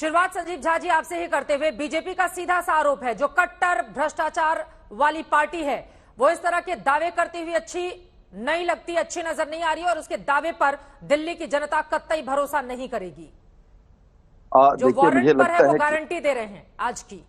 शुरुआत संजीव झा जी आपसे ही करते हुए, बीजेपी का सीधा सा आरोप है जो कट्टर भ्रष्टाचार वाली पार्टी है वो इस तरह के दावे करती हुई अच्छी नहीं लगती, अच्छी नजर नहीं आ रही और उसके दावे पर दिल्ली की जनता कतई भरोसा नहीं करेगी। जो वारंट पर है वो गारंटी दे रहे हैं आज की।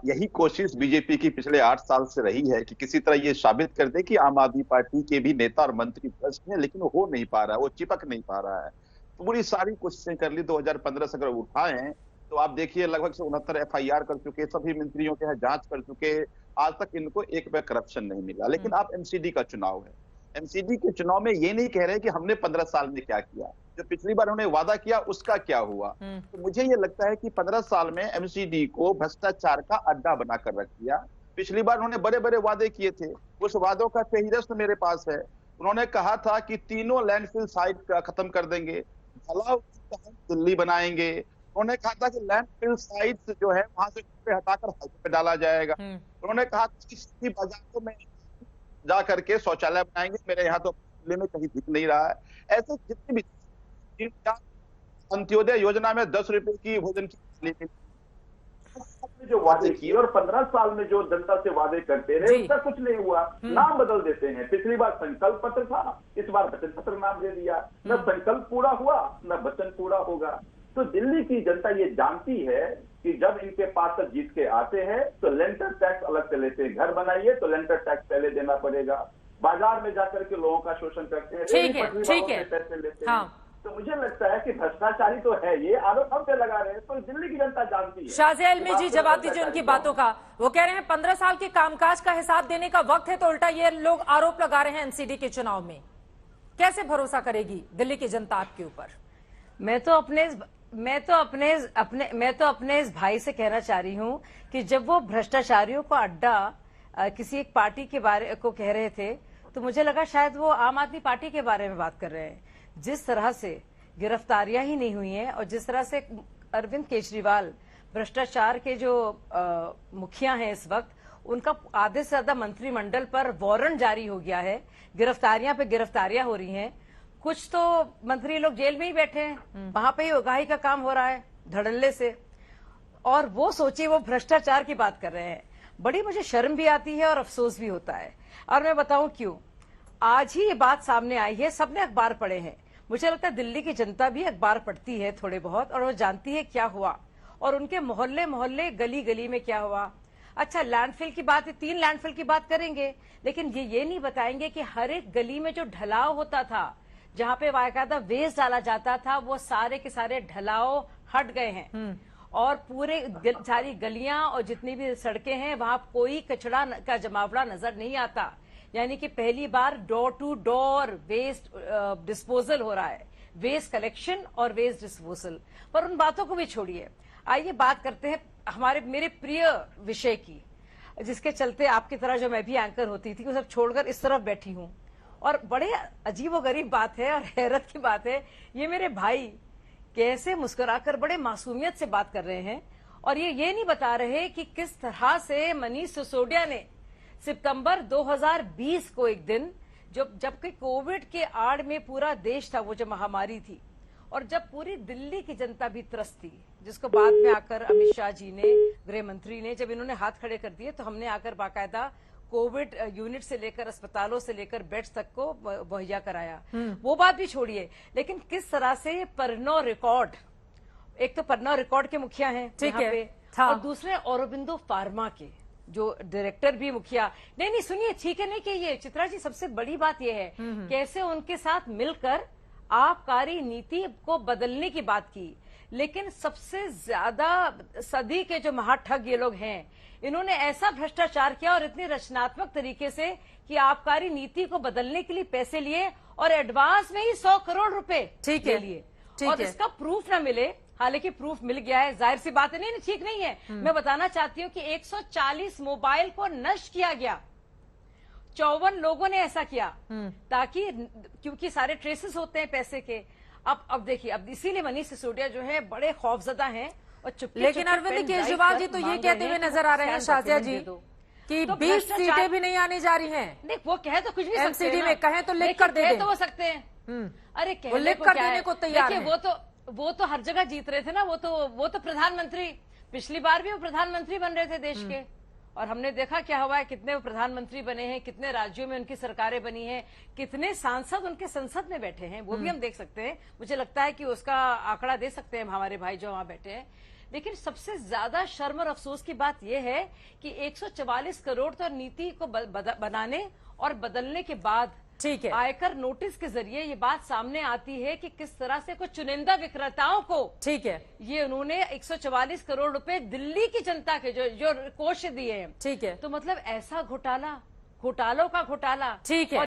यही कोशिश बीजेपी की पिछले 8 साल से रही है कि किसी तरह ये साबित कर दे कि आम आदमी पार्टी के भी नेता और मंत्री भ्रष्ट हैं, लेकिन वो हो नहीं पा रहा है, वो चिपक नहीं पा रहा है। तो पूरी सारी कोशिशें कर ली। 2015 से अगर उठाए तो आप देखिए लगभग से 69 FIR कर चुके, सभी मंत्रियों के यहाँ जांच कर चुके, आज तक इनको एक रुपया करप्शन नहीं मिला। लेकिन आप एमसीडी का चुनाव है, एमसीडी के चुनाव में ये नहीं कह रहे कि हमने 15 साल में क्या किया, जो पिछली बार उन्होंने वादा किया उसका क्या हुआ। तो मुझे ये लगता है कि 15 साल में एमसीडी को भ्रष्टाचार का अड्डा बनाकर रख दिया। पिछली बार उन्होंने बड़े बड़े वादे किए थे, उस वादों का फेहरिस्त मेरे पास है। उन्होंने कहा था कि तीनों लैंडफिल साइट खत्म कर देंगे, ढलाव दिल्ली बनाएंगे। उन्होंने कहा था कि लैंडफिल साइट जो है वहां से हटाकर हाईवे पे डाला जाएगा। उन्होंने कहा कि सभी बाजारों में जा करके शौचालय बनाएंगे, मेरे यहाँ तो दिल्ली में कहीं दिख नहीं रहा है। ऐसे जितने भी अंत्योदय योजना में 10 रुपए की भोजन की जो वादे किए और 15 साल में जो जनता से वादे करते रहे उसका कुछ नहीं हुआ। नाम बदल देते हैं। पिछली बार संकल्प पत्र था, इस बार वचन पत्र नाम दे दिया। न संकल्प पूरा हुआ न वचन पूरा होगा। तो दिल्ली की जनता ये जानती है कि जब इनके पास तक जीत के आते हैं तो लेंटर टैक्स अलग से लेते हैं। घर बनाइए तो लेंटर टैक्स पहले देना पड़ेगा। बाजार में जाकर के लोगों का शोषण करते हैं, पैसे लेते हैं। तो मुझे लगता है कि भ्रष्टाचारी तो है, ये आरोप हम पे लगा रहे हैं, तो दिल्ली की जनता जानती है। शाहज़िया इल्मी जी जवाब दीजिए उनकी बातों का। वो कह रहे हैं 15 साल के कामकाज का हिसाब देने का वक्त है, तो उल्टा ये लोग आरोप लगा रहे हैं एमसीडी के चुनाव में। कैसे भरोसा करेगी दिल्ली की जनता आपके ऊपर? मैं तो अपने इस भाई से कहना चाह रही हूँ कि जब वो भ्रष्टाचारियों का अड्डा किसी एक पार्टी के बारे को कह रहे थे तो मुझे लगा शायद वो आम आदमी पार्टी के बारे में बात कर रहे हैं। जिस तरह से गिरफ्तारियां ही नहीं हुई हैं और जिस तरह से अरविंद केजरीवाल भ्रष्टाचार के जो मुखिया हैं इस वक्त, उनका आधे से ज्यादा मंत्रिमंडल पर वारंट जारी हो गया है, गिरफ्तारियां पे गिरफ्तारियां हो रही हैं। कुछ तो मंत्री लोग जेल में ही बैठे हैं, वहां पे ही उगाही का काम हो रहा है धड़ल्ले से, और वो सोचिए वो भ्रष्टाचार की बात कर रहे हैं। बड़ी मुझे शर्म भी आती है और अफसोस भी होता है। और मैं बताऊं क्यों। आज ही ये बात सामने आई है, सबने अखबार पढ़े हैं। मुझे लगता है दिल्ली की जनता भी अखबार पढ़ती है थोड़े बहुत, और वो जानती है क्या हुआ और उनके मोहल्ले मोहल्ले गली गली में क्या हुआ। अच्छा, लैंडफिल की बात है, 3 लैंडफिल की बात करेंगे, लेकिन ये नहीं बताएंगे कि हर एक गली में जो ढलाव होता था, जहां पे बाकायदा वेस्ट डाला जाता था, वो सारे के सारे ढलाव हट गए हैं और पूरे सारी गलियां और जितनी भी सड़कें हैं वहां कोई कचरा का जमावड़ा नजर नहीं आता। यानी कि पहली बार door to door waste disposal हो रहा है, वेस्ट कलेक्शन और वेस्ट डिस्पोजल। पर उन बातों को भी छोड़िए, आइए बात करते हैं मेरे प्रिय विषय की, जिसके चलते आपकी तरह जो मैं भी एंकर होती थी वो सब छोड़कर इस तरफ बैठी हूं। और बड़े अजीबोगरीब बात है और हैरत की बात है, ये मेरे भाई कैसे मुस्कुराकर बड़े मासूमियत से बात कर रहे हैं और ये नहीं बता रहे कि किस तरह से मनीष सिसोदिया ने सितंबर 2020 को एक दिन जबकि कोविड के आड़ में पूरा देश था, वो जो महामारी थी, और जब पूरी दिल्ली की जनता भी त्रस्त थी, जिसको बाद में आकर अमित शाह जी ने, गृह मंत्री ने, जब इन्होंने हाथ खड़े कर दिए तो हमने आकर बाकायदा कोविड यूनिट से लेकर अस्पतालों से लेकर बेड्स तक को मुहैया कराया। वो बात भी छोड़िए, लेकिन किस तरह से परनो रिकॉर्ड, एक तो परनो रिकॉर्ड के मुखिया हैं ठीक है, और दूसरे औरोबिंदो फार्मा के जो डायरेक्टर भी मुखिया। नहीं सुनिए, ठीक है, नहीं कहिए चित्रा जी, सबसे बड़ी बात यह है कैसे उनके साथ मिलकर आबकारी नीति को बदलने की बात की। लेकिन सबसे ज्यादा सदी के जो महाठग ये लोग हैं, इन्होंने ऐसा भ्रष्टाचार किया और इतने रचनात्मक तरीके से कि आबकारी नीति को बदलने के लिए पैसे लिए और एडवांस में ही 100 करोड़ रुपए ले लिए, और इसका प्रूफ न मिले। हालांकि प्रूफ मिल गया है, जाहिर सी बात है, नहीं ठीक नहीं है। मैं बताना चाहती हूँ कि 140 मोबाइल को नष्ट किया गया, 54 लोगों ने ऐसा किया ताकि, क्योंकि सारे ट्रेसेस होते हैं पैसे के। अब देखिए, अब इसीलिए मनीष सिसोदिया जो है बड़े खौफजदा हैं और चुपके। लेकिन अरविंद केजरीवाल जी तो ये कहते हुए नजर आ रहे हैं शाहज़िया जी कि 20 सीटें भी नहीं आने जा रही हैं। नहीं, वो कहे तो कुछ भी एमसीडी में कहें तो लिख कर दे तो वो सकते हैं। अरे लिख कर देने को तैयार है। वो तो वो तो हर जगह जीत रहे थे ना। वो तो प्रधानमंत्री, पिछली बार भी वो प्रधानमंत्री बन रहे थे देश के, और हमने देखा क्या हुआ है, कितने वो प्रधानमंत्री बने हैं, कितने राज्यों में उनकी सरकारें बनी हैं, कितने सांसद उनके संसद में बैठे हैं, वो भी हम देख सकते हैं। मुझे लगता है कि उसका आंकड़ा दे सकते हैं हमारे भाई जो वहां बैठे हैं। लेकिन सबसे ज्यादा शर्म और अफसोस की बात यह है कि 144 करोड़ तो नीति को बनाने और बदलने के बाद ठीक है, आयकर नोटिस के जरिए ये बात सामने आती है कि किस तरह से कुछ चुनिंदा विक्रेताओं को, ठीक है, ये उन्होंने 144 करोड़ रुपए दिल्ली की जनता के जो कोष दिए हैं। ठीक है, तो मतलब ऐसा घोटाला, घोटालों का घोटाला। ठीक है।